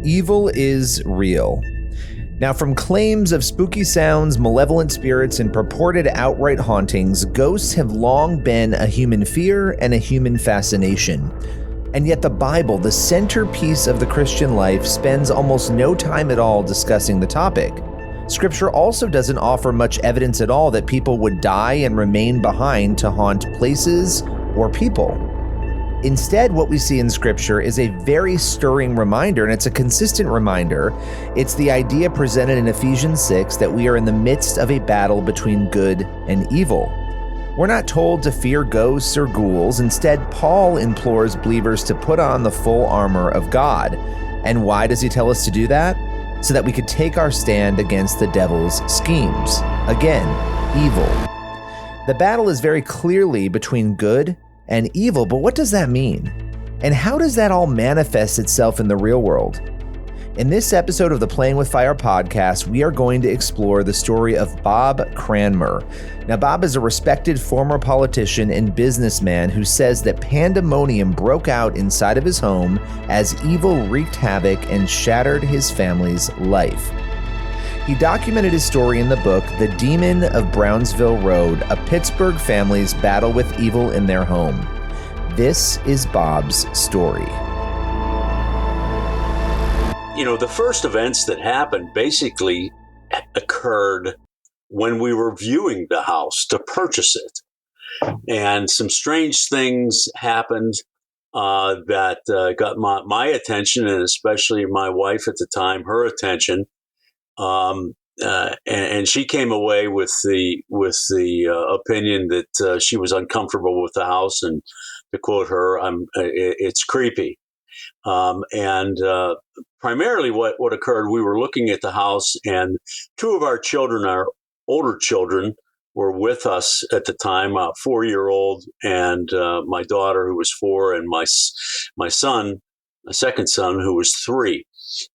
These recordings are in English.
Evil is real. Now, from claims of spooky sounds, malevolent spirits, and purported outright hauntings, ghosts have long been a human fear and a human fascination. And yet the Bible, the centerpiece of the Christian life, spends almost no time at all discussing the topic. Scripture also doesn't offer much evidence at all that people would die and remain behind to haunt places or people. Instead, what we see in Scripture is a very stirring reminder, and it's a consistent reminder. It's the idea presented in Ephesians 6 that we are in the midst of a battle between good and evil. We're not told to fear ghosts or ghouls. Instead, Paul implores believers to put on the full armor of God. And why does he tell us to do that? So that we could take our stand against the devil's schemes. Again, evil. The battle is very clearly between good and evil, but what does that mean? And how does that all manifest itself in the real world? In this episode of the Playing with Fire podcast, we are going to explore the story of Bob Cranmer. Now, Bob is a respected former politician and businessman who says that pandemonium broke out inside of his home as evil wreaked havoc and shattered his family's life. He documented his story in the book, The Demon of Brownsville Road, a Pittsburgh family's battle with evil in their home. This is Bob's story. You know, the first events that happened basically occurred when we were viewing the house to purchase it. And some strange things happened that got my attention, and especially my wife at the time, her attention. And she came away with the opinion that she was uncomfortable with the house, and to quote her, "It's creepy." And primarily, what occurred, we were looking at the house, and two of our children, our older children, were with us at the time, a 4-year-old and my daughter, who was 4, and my son, a second son, who was 3.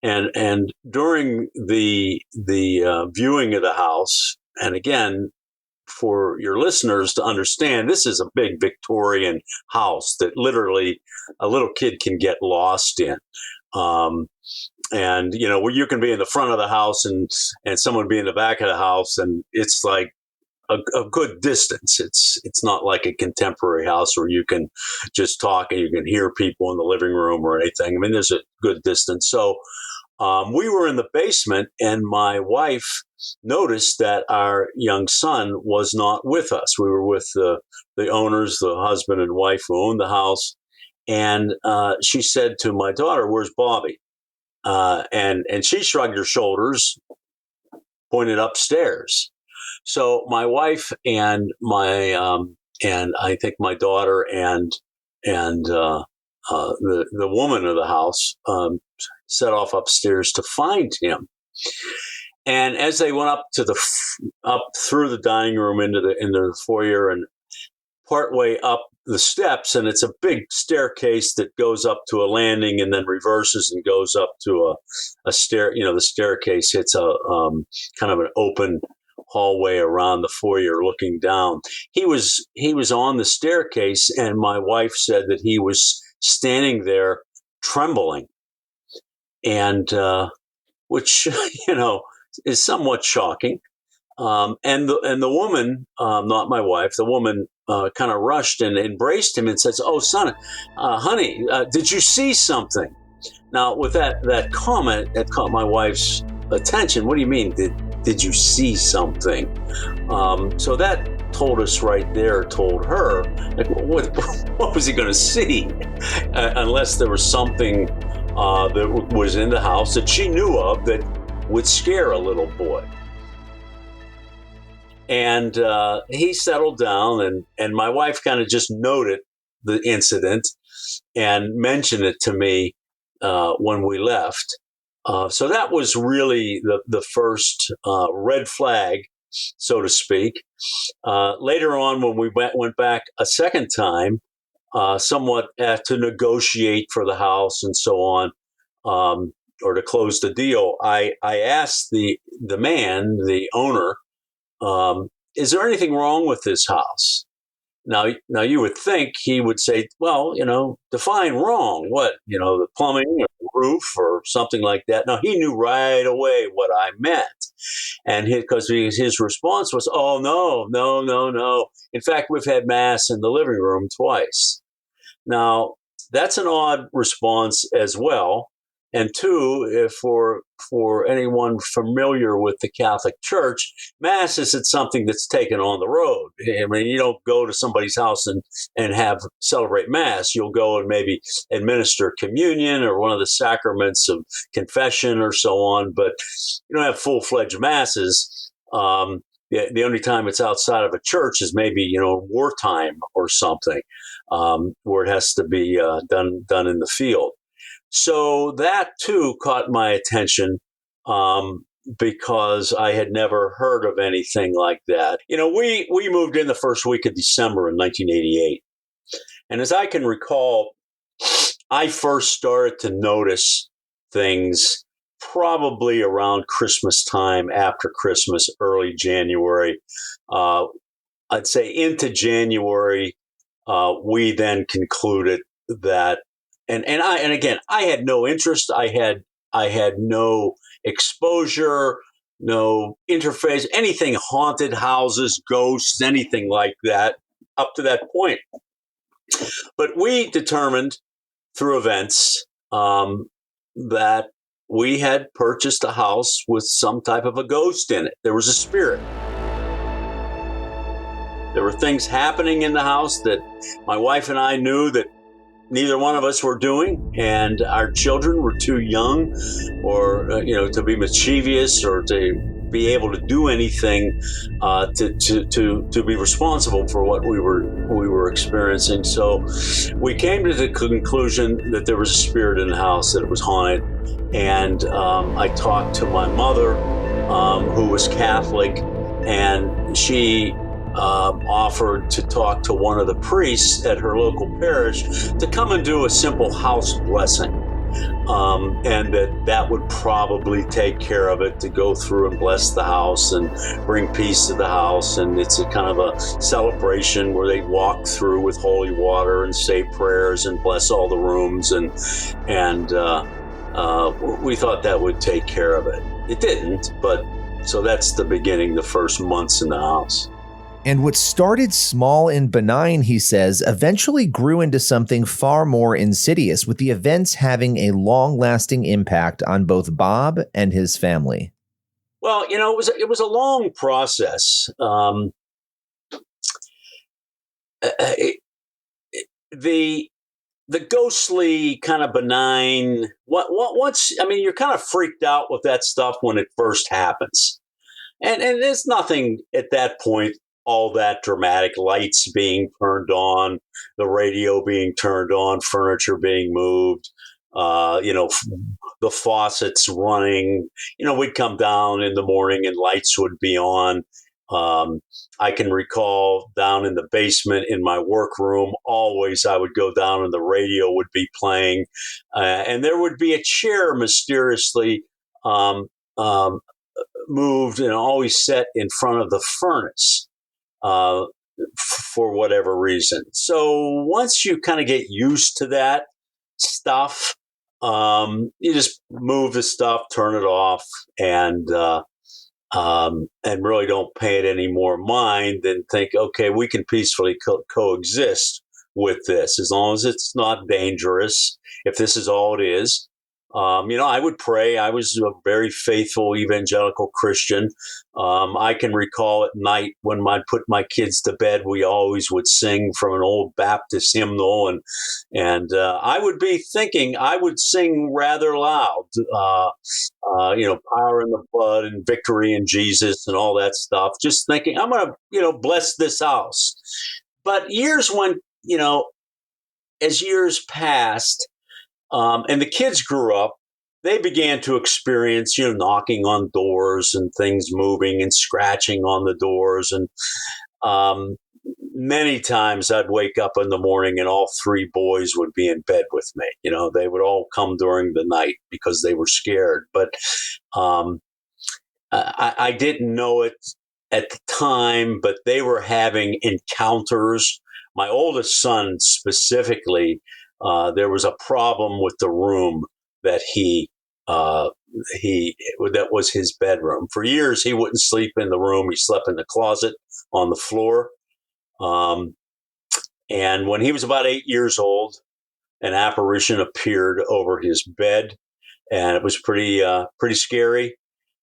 And during the viewing of the house, and again, for your listeners to understand, this is a big Victorian house that literally a little kid can get lost in. And, you know, where you can be in the front of the house and someone be in the back of the house, and it's like a good distance. It's not like a contemporary house where you can just talk and you can hear people in the living room or anything. I mean, there's a good distance. So we were in the basement, and my wife noticed that our young son was not with us. We were with the owners, the husband and wife who owned the house. And she said to my daughter, "Where's Bobby?" And she shrugged her shoulders, pointed upstairs. So my wife and and I think my daughter and the woman of the house set off upstairs to find him. And as they went up through the dining room into the foyer and partway up the steps, and it's a big staircase that goes up to a landing and then reverses and goes up to a stair. You know, the staircase hits a kind of an open hallway around the foyer looking down. He was on the staircase, and my wife said that he was standing there trembling, and which, you know, is somewhat shocking. And the woman, not my wife, the woman kind of rushed and embraced him and says, "Oh, son, honey, did you see something?" Now, with that comment, that caught my wife's attention. What do you mean? Did you see something? So that told us right there, told her, like, what was he going to see? Unless there was something that was in the house that she knew of that would scare a little boy. And he settled down, and my wife kind of just noted the incident and mentioned it to me when we left. So that was really the first red flag, so to speak. Later on, when we went back a second time, somewhat to negotiate for the house and so on, or to close the deal, I asked the man, the owner, is there anything wrong with this house? Now you would think he would say, well, define wrong. What, the plumbing or the roof or something like that. No, he knew right away what I meant. And because his response was, oh, no, no, no, no. In fact, we've had mass in the living room twice. Now, that's an odd response as well. And two, if for anyone familiar with the Catholic Church, Mass isn't something that's taken on the road. I mean, you don't go to somebody's house and have celebrate Mass. You'll go and maybe administer communion or one of the sacraments of confession or so on, but you don't have full-fledged Masses. The only time it's outside of a church is maybe wartime or something, where it has to be done in the field. So that too caught my attention, because I had never heard of anything like that. We moved in the first week of December in 1988, and as I can recall, I first started to notice things probably around Christmas time, after Christmas, early January. I'd say into January, we then concluded that, and again, I had no interest. I had no exposure, no interface, anything haunted houses, ghosts, anything like that up to that point. But we determined through events, that we had purchased a house with some type of a ghost in it. There was a spirit. There were things happening in the house that my wife and I knew that neither one of us were doing, and our children were too young, or to be mischievous or to be able to do anything to be responsible for what we were experiencing. So we came to the conclusion that there was a spirit in the house, that it was haunted, and I talked to my mother, who was Catholic, and she offered to talk to one of the priests at her local parish to come and do a simple house blessing, and that would probably take care of it, to go through and bless the house and bring peace to the house. And it's a kind of a celebration where they walk through with holy water and say prayers and bless all the rooms, and we thought that would take care of it. It didn't, but so that's the beginning, the first months in the house. And what started small and benign, he says, eventually grew into something far more insidious, with the events having a long-lasting impact on both Bob and his family. Well, it was a long process. The ghostly kind of benign. You're kind of freaked out with that stuff when it first happens, and there's nothing at that point all that dramatic. Lights being turned on, the radio being turned on, furniture being moved, the faucets running. We'd come down in the morning and lights would be on. I can recall down in the basement in my workroom, always I would go down and the radio would be playing, and there would be a chair mysteriously moved and always set in front of the furnace. For whatever reason. So once you kind of get used to that stuff, you just move the stuff, turn it off, and really don't pay it any more mind, and think, okay, we can peacefully coexist with this as long as it's not dangerous. If this is all it is. I would pray. I was a very faithful evangelical Christian. I can recall at night when I'd put my kids to bed, we always would sing from an old Baptist hymnal, and I would be thinking I would sing rather loud, power in the blood and victory in Jesus and all that stuff. Just thinking I'm going to bless this house. But years went, as years passed. And the kids grew up, they began to experience, knocking on doors and things moving and scratching on the doors. And many times I'd wake up in the morning and all three boys would be in bed with me. They would all come during the night because they were scared. But I didn't know it at the time, but they were having encounters my oldest son specifically, there was a problem with the room that that was his bedroom. For years, he wouldn't sleep in the room. He slept in the closet on the floor. And when he was about 8 years old, an apparition appeared over his bed, and it was pretty scary.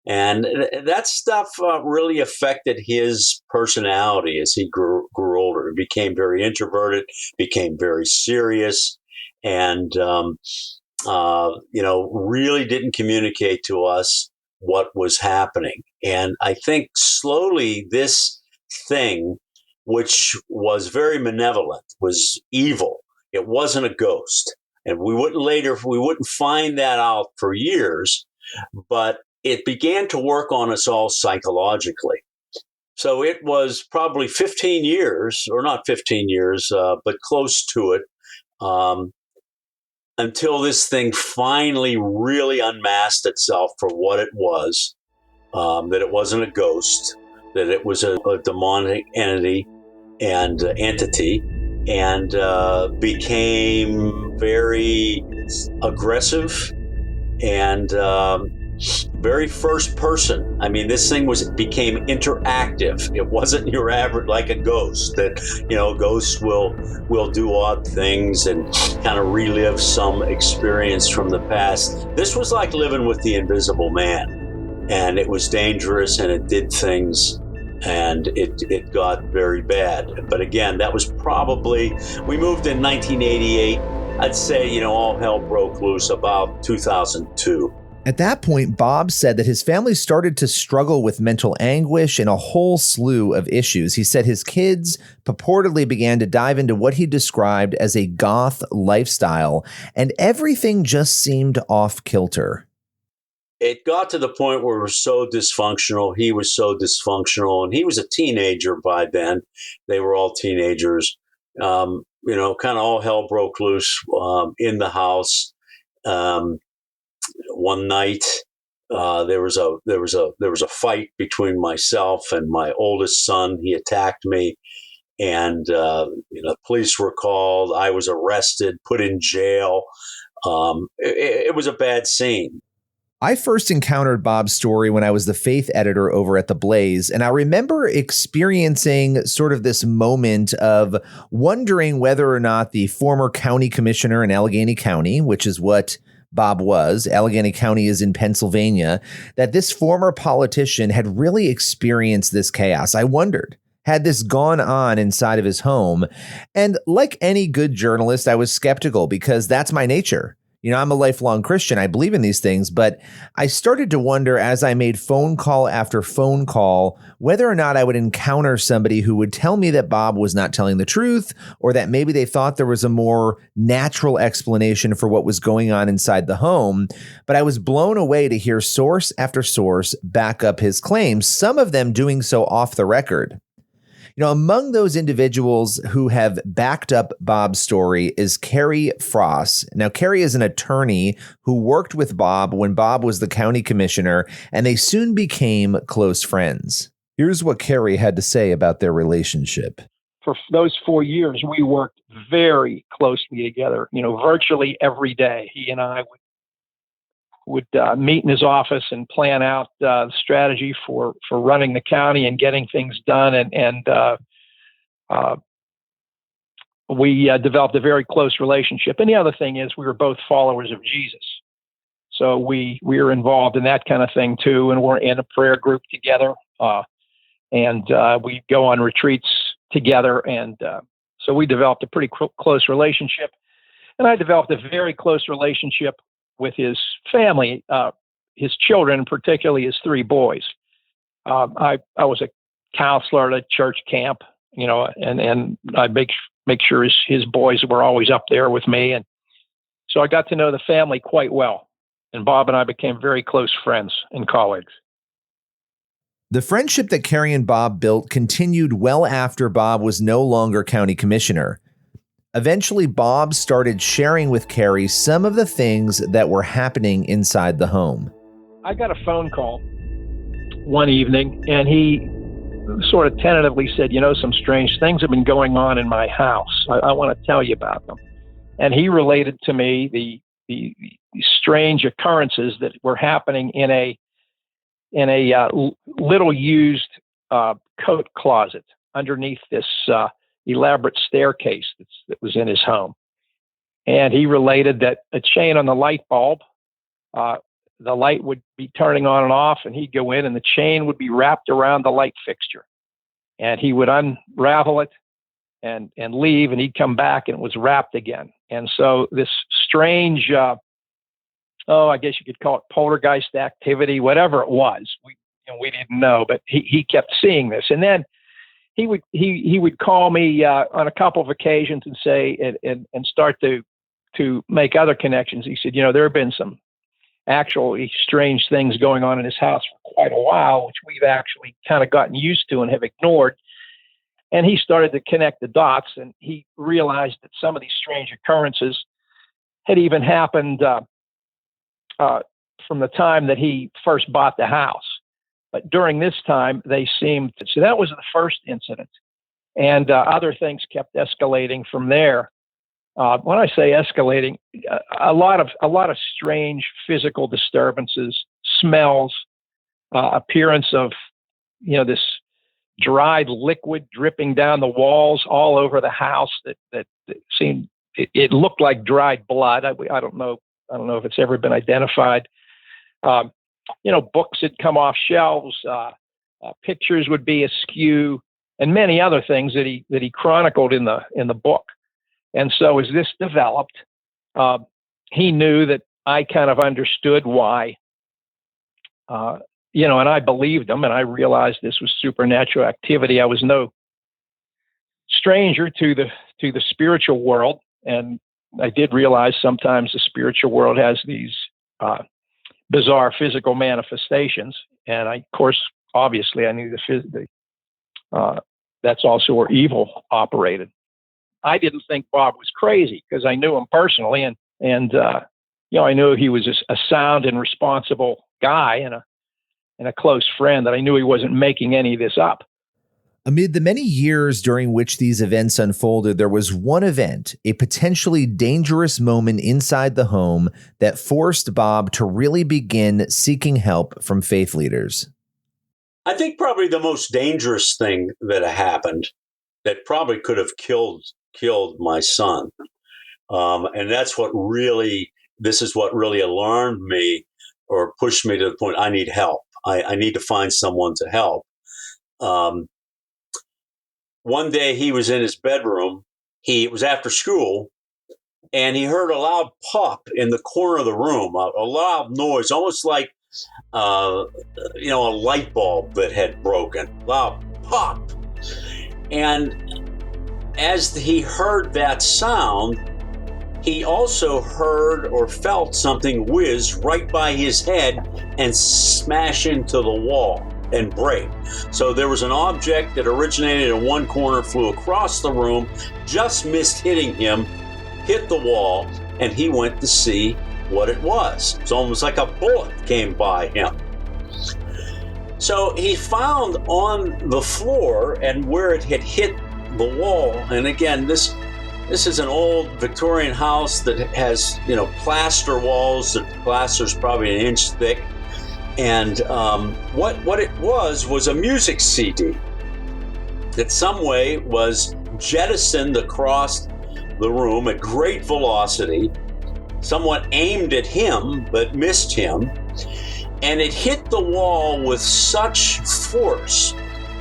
And that stuff really affected his personality as he grew older. He became very introverted, became very serious, and really didn't communicate to us what was happening. And I think slowly this thing, which was very malevolent, was evil. It wasn't a ghost. And we wouldn't find that out for years, but it began to work on us all psychologically. So it was probably 15 years, or not 15 years, but close to it, until this thing finally really unmasked itself for what it was, that it wasn't a ghost, that it was a demonic entity and entity, and became very aggressive and very first person. I mean, this thing became interactive. It wasn't your average, like a ghost that, ghosts will do odd things and kind of relive some experience from the past. This was like living with the invisible man, and it was dangerous, and it did things, and it got very bad. But again, that was probably, we moved in 1988. I'd say, all hell broke loose about 2002. At that point, Bob said that his family started to struggle with mental anguish and a whole slew of issues. He said his kids purportedly began to dive into what he described as a goth lifestyle, and everything just seemed off kilter. It got to the point where it was so dysfunctional. He was so dysfunctional, and he was a teenager by then. They were all teenagers. Kind of all hell broke loose in the house. One night, there was a fight between myself and my oldest son. He attacked me, and police were called. I was arrested, put in jail. It was a bad scene. I first encountered Bob's story when I was the faith editor over at The Blaze, and I remember experiencing sort of this moment of wondering whether or not the former county commissioner in Allegheny County, which is what Bob was, Allegheny County is in Pennsylvania, that this former politician had really experienced this chaos. I wondered, had this gone on inside of his home? And like any good journalist, I was skeptical because that's my nature. I'm a lifelong Christian. I believe in these things, but I started to wonder as I made phone call after phone call whether or not I would encounter somebody who would tell me that Bob was not telling the truth, or that maybe they thought there was a more natural explanation for what was going on inside the home. But I was blown away to hear source after source back up his claims, some of them doing so off the record. Among those individuals who have backed up Bob's story is Carrie Frost. Now, Carrie is an attorney who worked with Bob when Bob was the county commissioner, and they soon became close friends. Here's what Carrie had to say about their relationship. For those 4 years, we worked very closely together, virtually every day. He and I would meet in his office and plan out the strategy for running the county and getting things done. And we developed a very close relationship. And the other thing is we were both followers of Jesus. So we were involved in that kind of thing too. And we're in a prayer group together. And we go on retreats together. And so we developed a pretty close relationship. And I developed a very close relationship with his family, his children, particularly his 3 boys. I was a counselor at a church camp, and I make sure his boys were always up there with me. And so I got to know the family quite well. And Bob and I became very close friends and colleagues. The friendship that Carrie and Bob built continued well after Bob was no longer county commissioner. Eventually, Bob started sharing with Carrie some of the things that were happening inside the home. I got a phone call one evening, and he sort of tentatively said, some strange things have been going on in my house. I want to tell you about them. And he related to me the strange occurrences that were happening in a little used coat closet underneath this elaborate staircase that was in his home. And he related that a chain on the light bulb, the light would be turning on and off, and he'd go in, and the chain would be wrapped around the light fixture. And he would unravel it and leave, and he'd come back, and it was wrapped again. And so this strange, I guess you could call it poltergeist activity, whatever it was. We didn't know, but he kept seeing this. And then he would call me on a couple of occasions and say and start to make other connections. He said, there have been some actually strange things going on in his house for quite a while, which we've actually kind of gotten used to and have ignored. And he started to connect the dots, and he realized that some of these strange occurrences had even happened from the time that he first bought the house. But during this time, they seemed to. So that was the first incident. And other things kept escalating from there. When I say escalating, a lot of strange physical disturbances, smells, appearance of, this dried liquid dripping down the walls all over the house that seemed, it looked like dried blood. I don't know if it's ever been identified. Books had come off shelves, pictures would be askew, and many other things that he chronicled in the book. And so as this developed, he knew that I kind of understood why, and I believed him, and I realized this was supernatural activity. I was no stranger to the spiritual world, and I did realize sometimes the spiritual world has these bizarre physical manifestations. And obviously I knew that's also where evil operated. I didn't think Bob was crazy because I knew him personally, and I knew he was a sound and responsible guy and a close friend, that I knew he wasn't making any of this up. Amid the many years during which these events unfolded, there was one event, a potentially dangerous moment inside the home that forced Bob to really begin seeking help from faith leaders. I think probably the most dangerous thing that happened that probably could have killed my son. And this is what really alarmed me or pushed me to the point I need help. I need to find someone to help. One day he was in his bedroom. It was after school, and he heard a loud pop in the corner of the room, a loud noise, almost like a light bulb that had broken. Loud pop. And as he heard that sound, he also heard or felt something whiz right by his head and smash into the wall and break. So there was an object that originated in one corner, flew across the room, just missed hitting him, hit the wall, and he went to see what it was. It's almost like a bullet came by him. So he found on the floor and where it had hit the wall, and again, this is an old Victorian house that has, plaster walls. The plaster's probably an inch thick. And what it was a music CD that some way was jettisoned across the room at great velocity, somewhat aimed at him, but missed him. And it hit the wall with such force.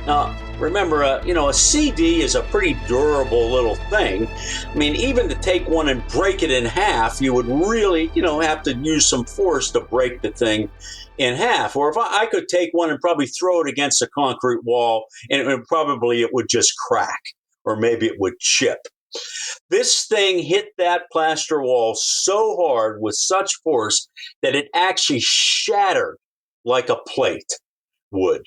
Now, remember, a CD is a pretty durable little thing. I mean, even to take one and break it in half, you would really, have to use some force to break the thing in half. Or if I could take one and probably throw it against a concrete wall, and it would just crack, or maybe it would chip. This thing hit that plaster wall so hard with such force that it actually shattered like a plate would.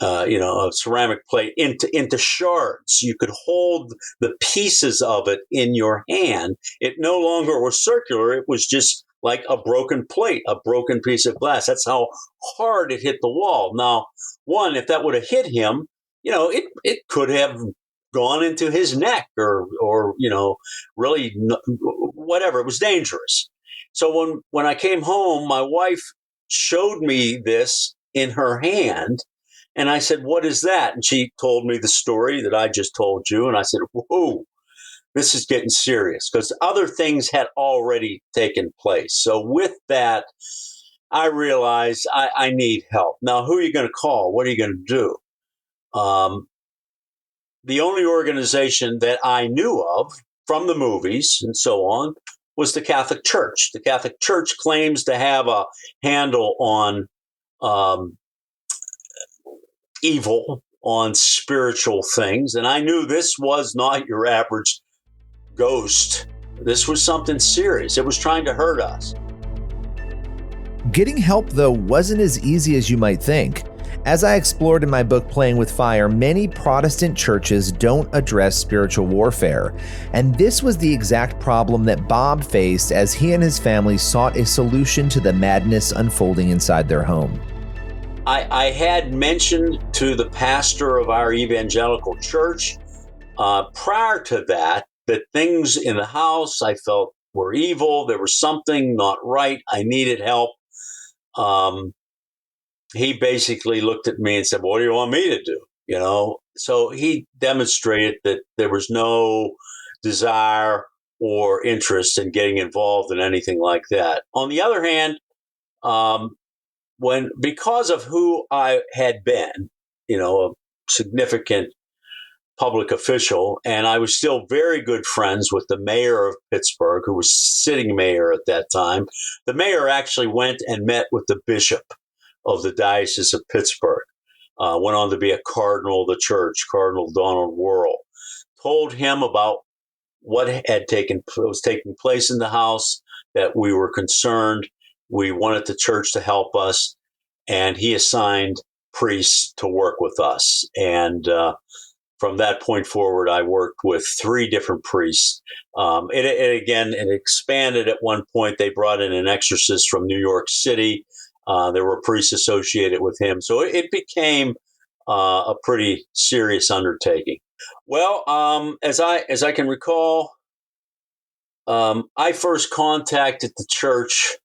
A ceramic plate into shards. You could hold the pieces of it in your hand. It no longer was circular. It was just like a broken plate, a broken piece of glass. That's how hard it hit the wall. Now, if that would have hit him, it could have gone into his neck or really whatever. It was dangerous. So when I came home, my wife showed me this in her hand, and I said, "What is that?" And she told me the story that I just told you, and I said, "Whoa, this is getting serious," because other things had already taken place. So with that, I realized I need help. Now, who are you going to call? What are you going to do? The only organization that I knew of from the movies and so on was the Catholic Church. The Catholic Church claims to have a handle on um, evil, on spiritual things. And I knew this was not your average ghost. This was something serious. It was trying to hurt us. Getting help, though, wasn't as easy as you might think. As I explored in my book, Playing with Fire, many Protestant churches don't address spiritual warfare. And this was the exact problem that Bob faced as he and his family sought a solution to the madness unfolding inside their home. I had mentioned to the pastor of our evangelical church prior to that things in the house I felt were evil. There was something not right. I needed help. He basically looked at me and said, "What do you want me to do?" So he demonstrated that there was no desire or interest in getting involved in anything like that. On the other hand, because of who I had been, a significant public official, and I was still very good friends with the mayor of Pittsburgh, who was sitting mayor at that time. The mayor actually went and met with the bishop of the Diocese of Pittsburgh, went on to be a cardinal of the church, Cardinal Donald Worrell, told him about what was taking place in the house, that we were concerned. We wanted the church to help us, and he assigned priests to work with us. And from that point forward, I worked with 3 different priests. It expanded at one point. They brought in an exorcist from New York City. There were priests associated with him. So it became a pretty serious undertaking. Well, as I can recall, I first contacted the church,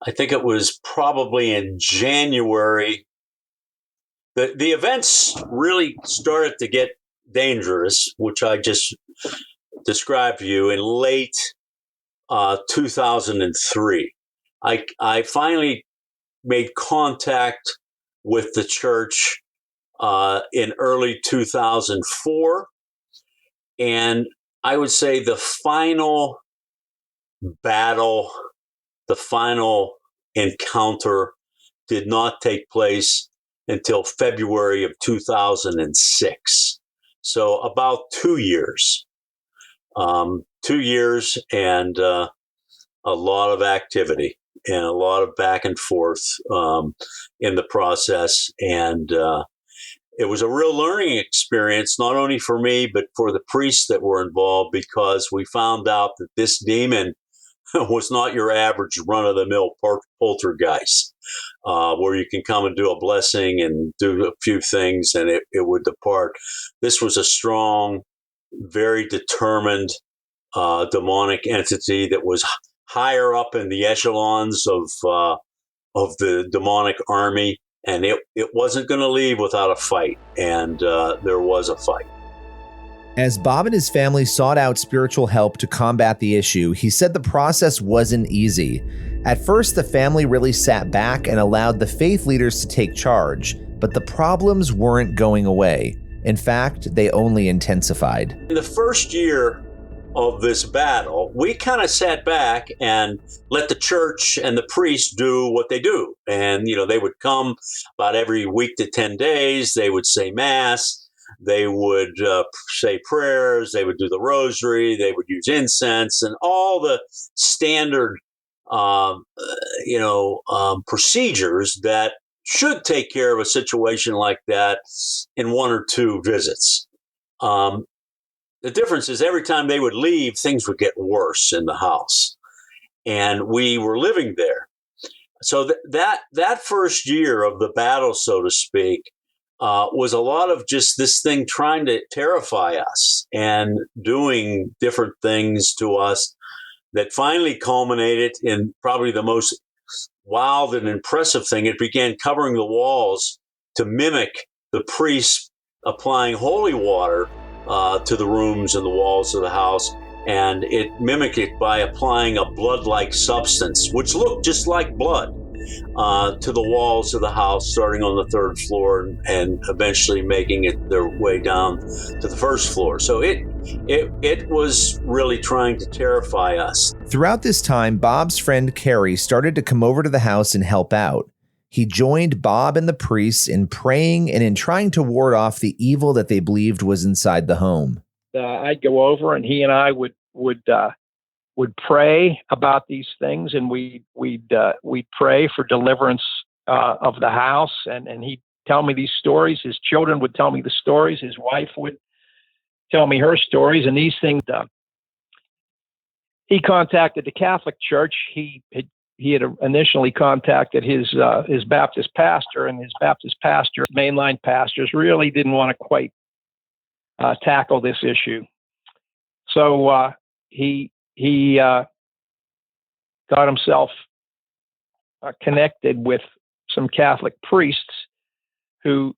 I think it was probably in January. The events really started to get dangerous, which I just described to you, in late 2003. I finally made contact with the church in early 2004. And I would say the final battle, the final encounter did not take place until February of 2006. So about 2 years. 2 years and a lot of activity and a lot of back and forth in the process. And it was a real learning experience, not only for me, but for the priests that were involved, because we found out that this demon was not your average run-of-the-mill poltergeist, where you can come and do a blessing and do a few things and it would depart. This was a strong, very determined demonic entity that was higher up in the echelons of the demonic army, and it wasn't going to leave without a fight, and there was a fight. As Bob and his family sought out spiritual help to combat the issue, he said the process wasn't easy. At first, the family really sat back and allowed the faith leaders to take charge, but the problems weren't going away. In fact, they only intensified. In the first year of this battle, we kind of sat back and let the church and the priests do what they do. And, they would come about every week to 10 days. They would say mass. They would say prayers. They would do the rosary. They would use incense and all the standard, procedures that should take care of a situation like that in 1 or 2 visits. The difference is every time they would leave, things would get worse in the house, and we were living there. So that first year of the battle, so to speak, was a lot of just this thing trying to terrify us and doing different things to us that finally culminated in probably the most wild and impressive thing. It began covering the walls to mimic the priests applying holy water to the rooms and the walls of the house. And it mimicked it by applying a blood-like substance, which looked just like blood, to the walls of the house, starting on the third floor and eventually making it their way down to the first floor. So it was really trying to terrify us. Throughout this time, Bob's friend Kerry started to come over to the house and help out. He joined Bob and the priests in praying and in trying to ward off the evil that they believed was inside the home. I'd go over, and he and I would pray about these things, and we'd pray for deliverance of the house, and he'd tell me these stories. His children would tell me the stories. His wife would tell me her stories, and these things. He contacted the Catholic Church. He had initially contacted his Baptist pastor, and his Baptist pastor, mainline pastors, really didn't want to quite tackle this issue. So he got himself connected with some Catholic priests who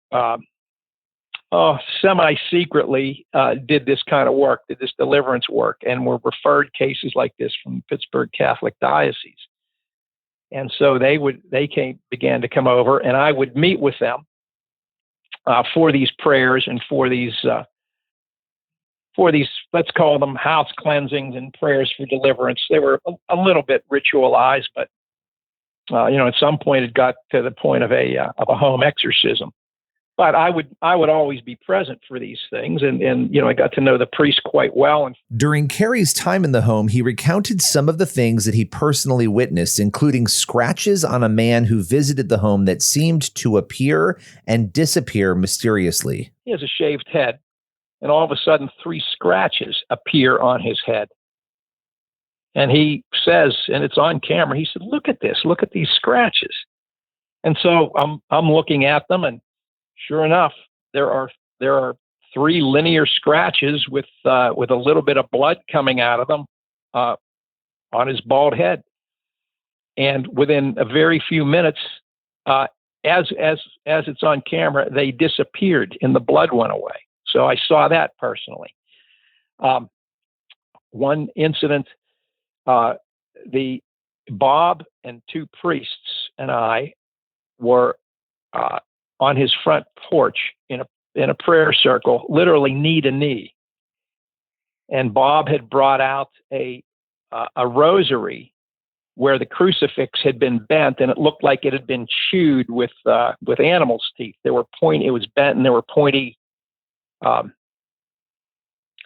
semi-secretly did this kind of work, did this deliverance work, and were referred cases like this from Pittsburgh Catholic Diocese. And so they began to come over, and I would meet with them for these prayers and for these, let's call them house cleansings and prayers for deliverance. They were a little bit ritualized, but at some point it got to the point of a home exorcism. But I would always be present for these things, and I got to know the priest quite well. During Kerry's time in the home, he recounted some of the things that he personally witnessed, including scratches on a man who visited the home that seemed to appear and disappear mysteriously. He has a shaved head, and all of a sudden 3 scratches appear on his head. And he says, and it's on camera, he said, "Look at this, look at these scratches." And so I'm looking at them, and sure enough, there are 3 linear scratches with a little bit of blood coming out of them on his bald head. And within a very few minutes, as it's on camera, they disappeared and the blood went away. So I saw that personally. One incident, the Bob and 2 priests and I were on his front porch in a prayer circle, literally knee to knee. And Bob had brought out a rosary where the crucifix had been bent, and it looked like it had been chewed with animals' teeth. It was bent, and there were pointy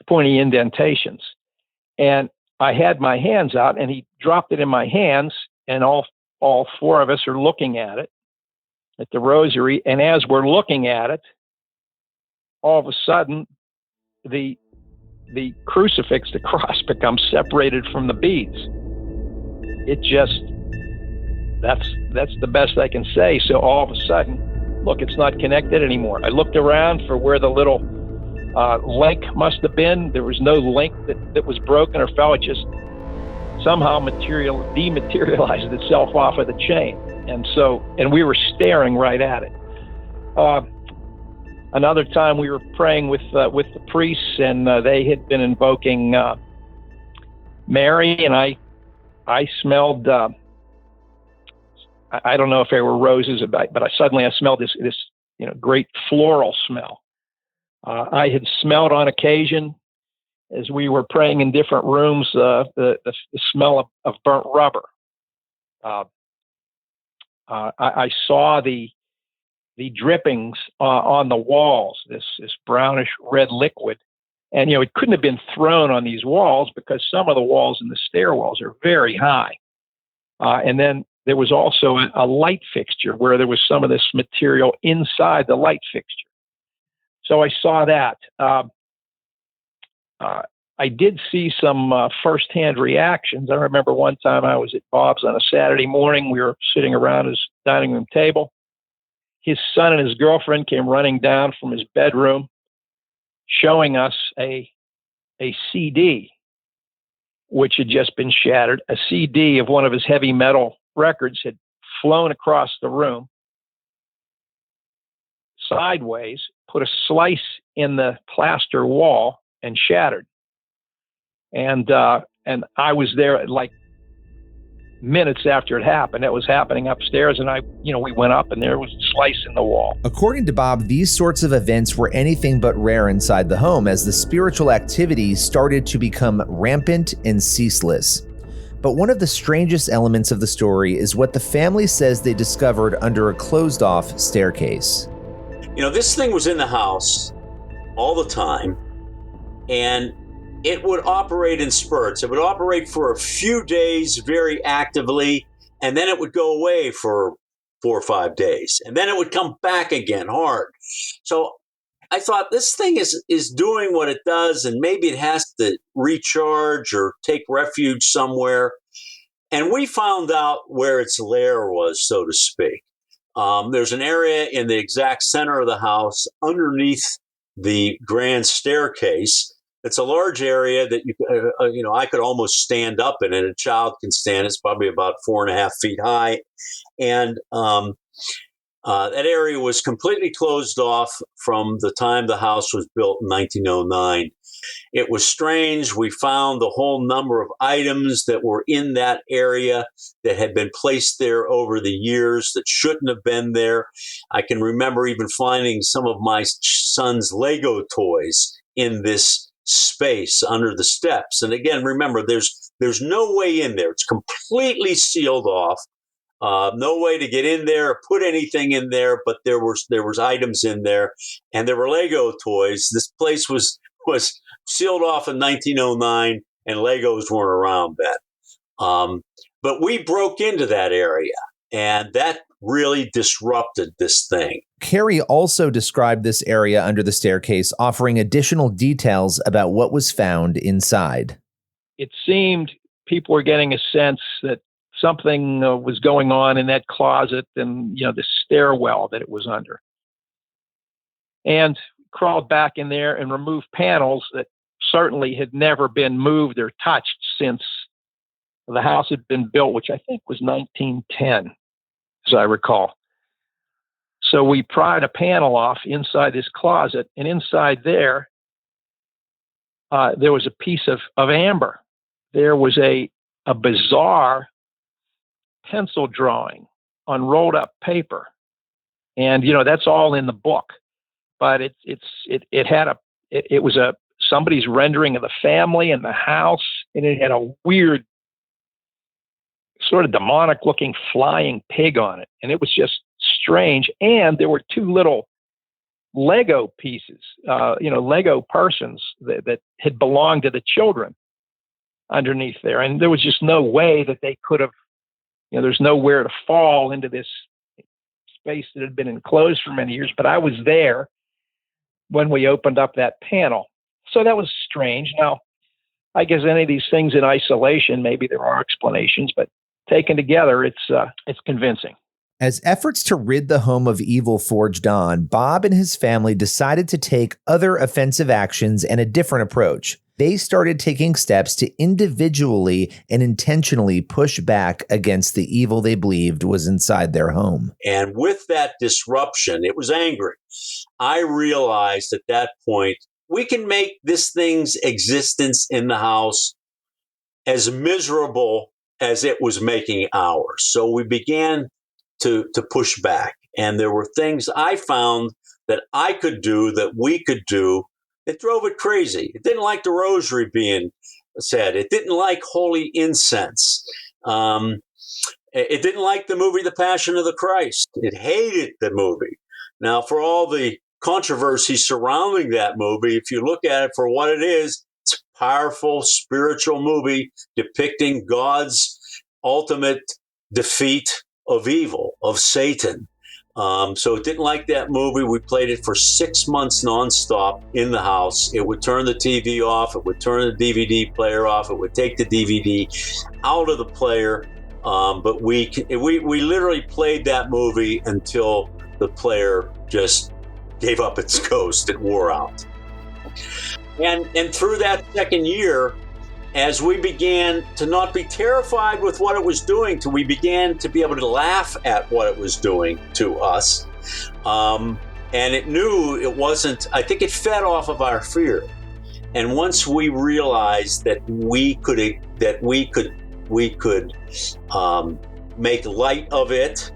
indentations. And I had my hands out, and he dropped it in my hands, and all 4 of us are looking at it, at the rosary. And as we're looking at it, all of a sudden, the crucifix, the cross, becomes separated from the beads. It just, that's the best I can say. So all of a sudden, look, it's not connected anymore. I looked around for where the little link must have been. There was no link that was broken or fell. It just somehow dematerialized itself off of the chain. And we were staring right at it. Another time we were praying with the priests, and they had been invoking Mary, and I smelled, I don't know if they were roses, but I suddenly smelled this great floral smell. I had smelled on occasion, as we were praying in different rooms, the smell of burnt rubber. I saw the drippings on the walls, this brownish red liquid. And, it couldn't have been thrown on these walls because some of the walls in the stairwells are very high. And then there was also a light fixture where there was some of this material inside the light fixture. So I saw that. I did see some firsthand reactions. I remember one time I was at Bob's on a Saturday morning. We were sitting around his dining room table, his son and his girlfriend came running down from his bedroom, showing us a CD, which had just been shattered. A CD of one of his heavy metal records had flown across the room sideways, put a slice in the plaster wall, and shattered. And I was there like minutes after it happened. It was happening upstairs, and we went up, and there was a slice in the wall. According to Bob, these sorts of events were anything but rare inside the home as the spiritual activity started to become rampant and ceaseless. But one of the strangest elements of the story is what the family says they discovered under a closed-off staircase. This thing was in the house all the time, and it would operate in spurts. It would operate for a few days very actively, and then it would go away for 4 or 5 days, and then it would come back again hard. So I thought, this thing is doing what it does, and maybe it has to recharge or take refuge somewhere. And we found out where its lair was, so to speak. There's an area in the exact center of the house underneath the grand staircase. It's a large area that I could almost stand up in it. A child can stand. It's probably about 4.5 feet high, and that area was completely closed off from the time the house was built in 1909. It was strange. We found the whole number of items that were in that area that had been placed there over the years that shouldn't have been there. I can remember even finding some of my son's Lego toys in this space under the steps. And again, remember, there's no way in there. It's completely sealed off. No way to get in there or put anything in there, but there was items in there, and there were Lego toys. This place was sealed off in 1909, and Legos weren't around then. But we broke into that area, and that really disrupted this thing. Carrie also described this area under the staircase, offering additional details about what was found inside. It seemed people were getting a sense that something was going on in that closet and, the stairwell that it was under. And crawled back in there and removed panels that certainly had never been moved or touched since the house had been built, which I think was 1910, as I recall. So we pried a panel off inside this closet, and inside there was a piece of amber. There was a bizarre pencil drawing on rolled up paper, and that's all in the book. But it was somebody's rendering of the family and the house, and it had a weird, sort of demonic looking flying pig on it, and it was just strange. And there were 2 little Lego pieces, Lego persons that had belonged to the children underneath there, and there was just no way that they could have. There's nowhere to fall into this space that had been enclosed for many years. But I was there when we opened up that panel. So that was strange. Now, I guess any of these things in isolation, maybe there are explanations, but taken together, it's convincing. As efforts to rid the home of evil forged on, Bob and his family decided to take other offensive actions and a different approach. They started taking steps to individually and intentionally push back against the evil they believed was inside their home. And with that disruption, it was angry. I realized at that point, we can make this thing's existence in the house as miserable as it was making ours. So we began to push back. And there were things I found that I could do, that we could do, it drove it crazy. It didn't like the rosary being said. It didn't like holy incense. It didn't like the movie The Passion of the Christ. It hated the movie. Now, for all the controversy surrounding that movie, if you look at it for what it is, it's a powerful spiritual movie depicting God's ultimate defeat of evil, of Satan. So it didn't like that movie. We played it for 6 months nonstop in the house. It would turn the TV off. It would turn the DVD player off. It would take the DVD out of the player. But we literally played that movie until the player just gave up its ghost. It wore out. And through that second year, as we began to not be terrified with what it was doing, till we began to be able to laugh at what it was doing to us. And it knew it wasn't, I think it fed off of our fear. And once we realized that we could make light of it,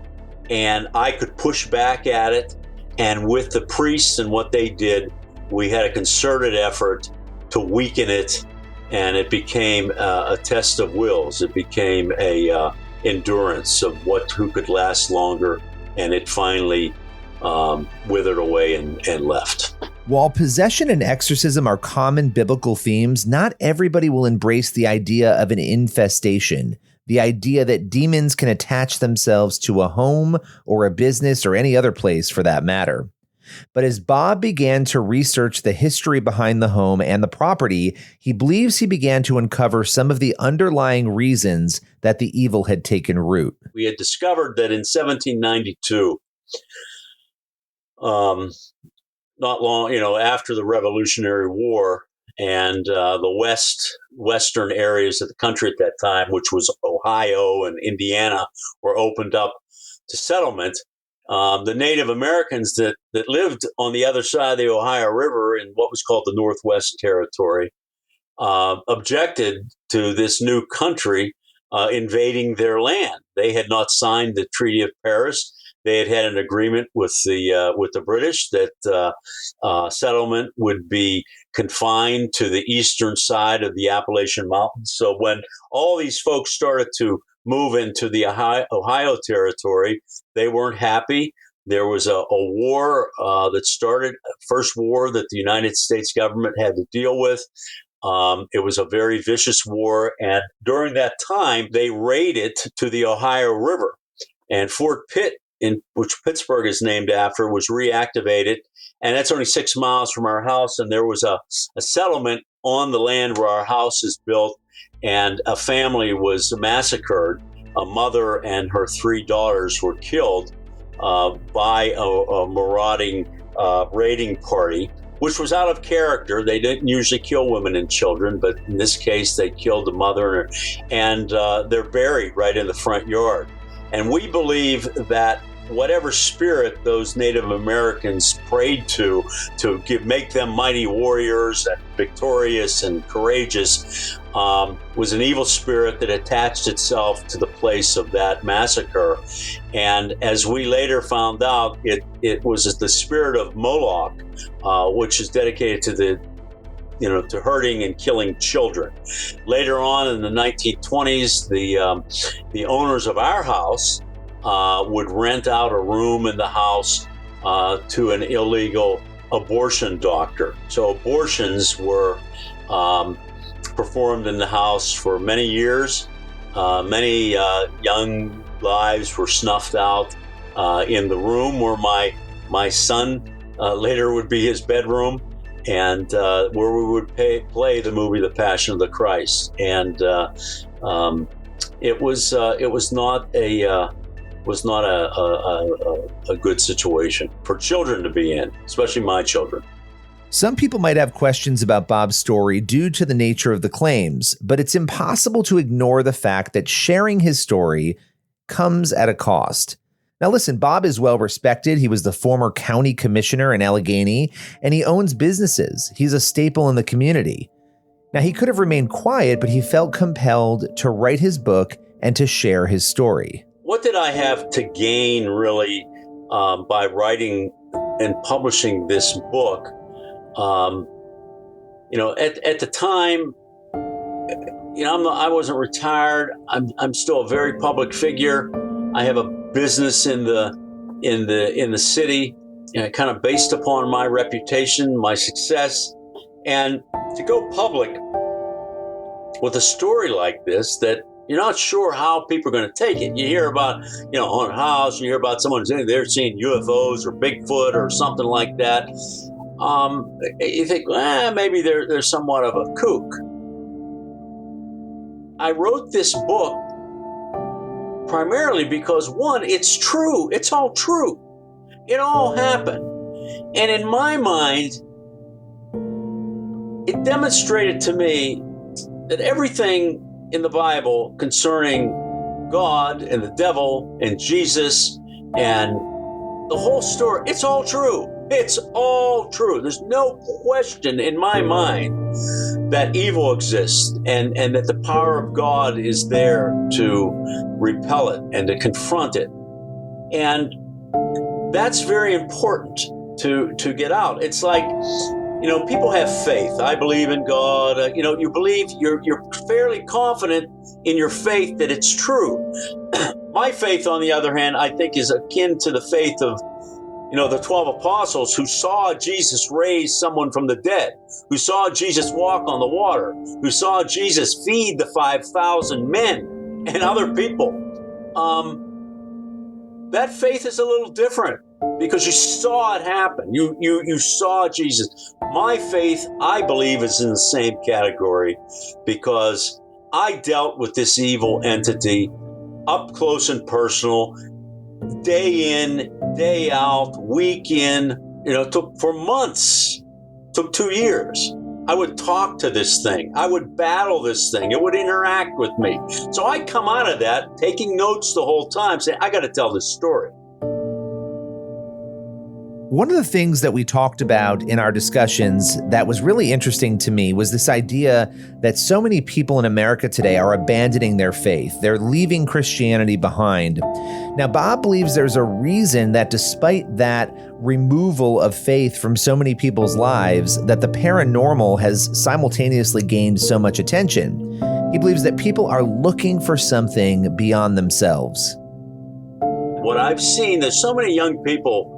and I could push back at it, and with the priests and what they did, we had a concerted effort to weaken it, and it became a test of wills. It became a endurance of who could last longer, and it finally withered away and left. While possession and exorcism are common biblical themes, not everybody will embrace the idea of an infestation, the idea that demons can attach themselves to a home or a business or any other place for that matter. But as Bob began to research the history behind the home and the property, he believes he began to uncover some of the underlying reasons that the evil had taken root. We had discovered that in 1792, not long, after the Revolutionary War, and the western areas of the country at that time, which was Ohio and Indiana, were opened up to settlement. The Native Americans that lived on the other side of the Ohio River in what was called the Northwest Territory objected to this new country invading their land. They had not signed the Treaty of Paris. They had had an agreement with the British that settlement would be confined to the eastern side of the Appalachian Mountains. So when all these folks started to move into the Ohio Territory, they weren't happy. There was a war that started, first war that the United States government had to deal with. It was a very vicious war. And during that time, they raided to the Ohio River. And Fort Pitt, which Pittsburgh is named after, was reactivated. And that's only 6 miles from our house. And there was a settlement on the land where our house is built. And a family was massacred. A mother and her 3 daughters were killed by a marauding raiding party, which was out of character. They didn't usually kill women and children, but in this case, they killed the mother, and they're buried right in the front yard. And we believe that whatever spirit those Native Americans prayed to make them mighty warriors and victorious and courageous was an evil spirit that attached itself to the place of that massacre. And as we later found out, it was the spirit of Moloch, which is dedicated to to hurting and killing children. Later on in the 1920s, the owners of our house would rent out a room in the house to an illegal abortion doctor. So abortions were performed in the house for many years. Many young lives were snuffed out in the room where my son later would be his bedroom, and where we would play the movie The Passion of the Christ. And it was not a good situation for children to be in, especially my children. Some people might have questions about Bob's story due to the nature of the claims, but it's impossible to ignore the fact that sharing his story comes at a cost. Now listen, Bob is well respected. He was the former county commissioner in Allegheny, and he owns businesses. He's a staple in the community. Now he could have remained quiet, but he felt compelled to write his book and to share his story. What did I have to gain really by writing and publishing this book? At the time, I wasn't retired. I'm still a very public figure. I have a business in the city, kind of based upon my reputation, my success, and to go public with a story like this that you're not sure how people are going to take it. You hear about, haunted house, you hear about someone saying they're seeing UFOs or Bigfoot or something like that. You think, maybe they're somewhat of a kook. I wrote this book primarily because, one, it's true. It's all true. It all happened. And in my mind, it demonstrated to me that everything in the Bible concerning God and the devil and Jesus and the whole story, it's all true. It's all true. There's no question in my mind that evil exists and that the power of God is there to repel it and to confront it. And that's very important to get out. It's like, people have faith. I believe in God. You believe, you're fairly confident in your faith that it's true. My faith, on the other hand, I think is akin to the faith of, the 12 apostles who saw Jesus raise someone from the dead, who saw Jesus walk on the water, who saw Jesus feed the 5,000 men and other people. That faith is a little different because you saw it happen. You saw Jesus. My faith, I believe, is in the same category because I dealt with this evil entity up close and personal, day in, day out, week in. Took for months, took 2 years. I would talk to this thing. I would battle this thing. It would interact with me. So I come out of that taking notes the whole time, saying, I got to tell this story. One of the things that we talked about in our discussions that was really interesting to me was this idea that so many people in America today are abandoning their faith. They're leaving Christianity behind. Now, Bob believes there's a reason that despite that removal of faith from so many people's lives, that the paranormal has simultaneously gained so much attention. He believes that people are looking for something beyond themselves. What I've seen, there's so many young people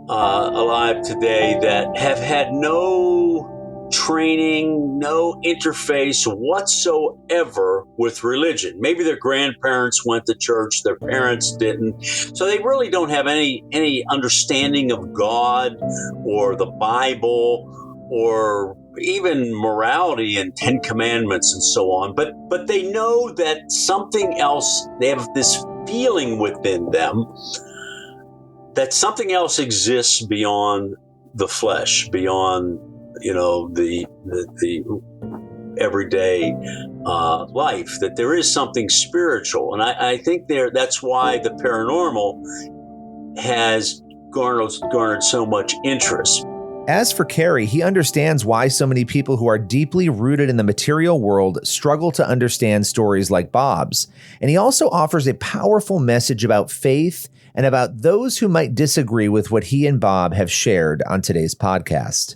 alive today that have had no training, no interface whatsoever with religion. Maybe their grandparents went to church, their parents didn't. So they really don't have any understanding of God or the Bible or even morality and 10 Commandments and so on. But they know that something else, they have this feeling within them that something else exists beyond the flesh, beyond, the everyday life, that there is something spiritual. And I think that's why the paranormal has garnered so much interest. As for Kerry, he understands why so many people who are deeply rooted in the material world struggle to understand stories like Bob's. And he also offers a powerful message about faith and about those who might disagree with what he and Bob have shared on today's podcast.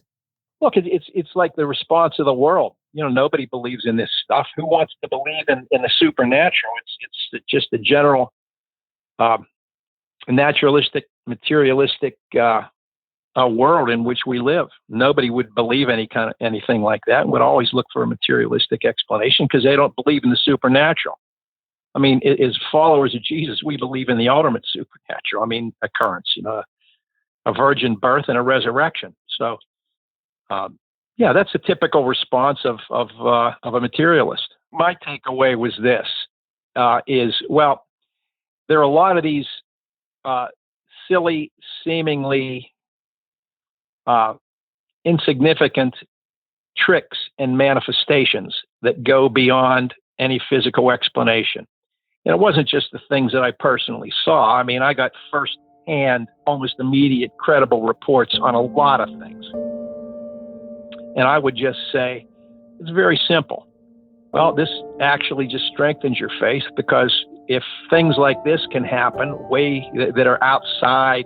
Look, it's like the response of the world. Nobody believes in this stuff. Who wants to believe in the supernatural? It's just the general naturalistic, materialistic world in which we live. Nobody would believe anything like that and would always look for a materialistic explanation because they don't believe in the supernatural. I mean, as followers of Jesus, we believe in the ultimate supernatural. Occurrence, a virgin birth and a resurrection. So, that's a typical response of a materialist. My takeaway was this: there are a lot of these silly, seemingly insignificant tricks and manifestations that go beyond any physical explanation. And it wasn't just the things that I personally saw. I got first-hand, almost immediate, credible reports on a lot of things. And I would just say, it's very simple. Well, this actually just strengthens your faith, because if things like this can happen that are outside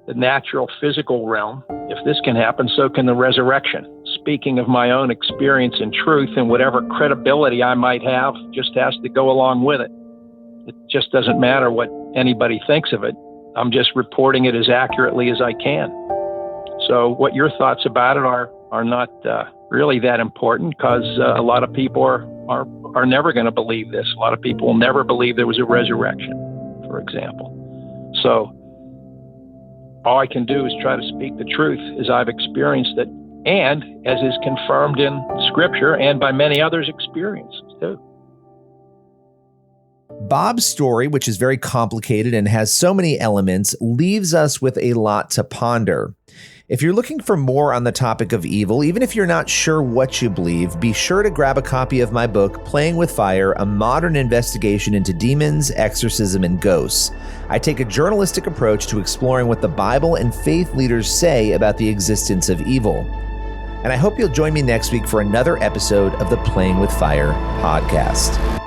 the natural physical realm, if this can happen, so can the resurrection. Speaking of my own experience and truth, and whatever credibility I might have just has to go along with it. It just doesn't matter what anybody thinks of it. I'm just reporting it as accurately as I can. So what your thoughts about it are not really that important, because a lot of people are never going to believe this. A lot of people will never believe there was a resurrection, for example. So all I can do is try to speak the truth as I've experienced it, and as is confirmed in Scripture and by many others' experiences too. Bob's story, which is very complicated and has so many elements, leaves us with a lot to ponder. If you're looking for more on the topic of evil, even if you're not sure what you believe, be sure to grab a copy of my book, Playing with Fire, a modern investigation into demons, exorcism, and ghosts. I take a journalistic approach to exploring what the Bible and faith leaders say about the existence of evil. And I hope you'll join me next week for another episode of the Playing with Fire podcast.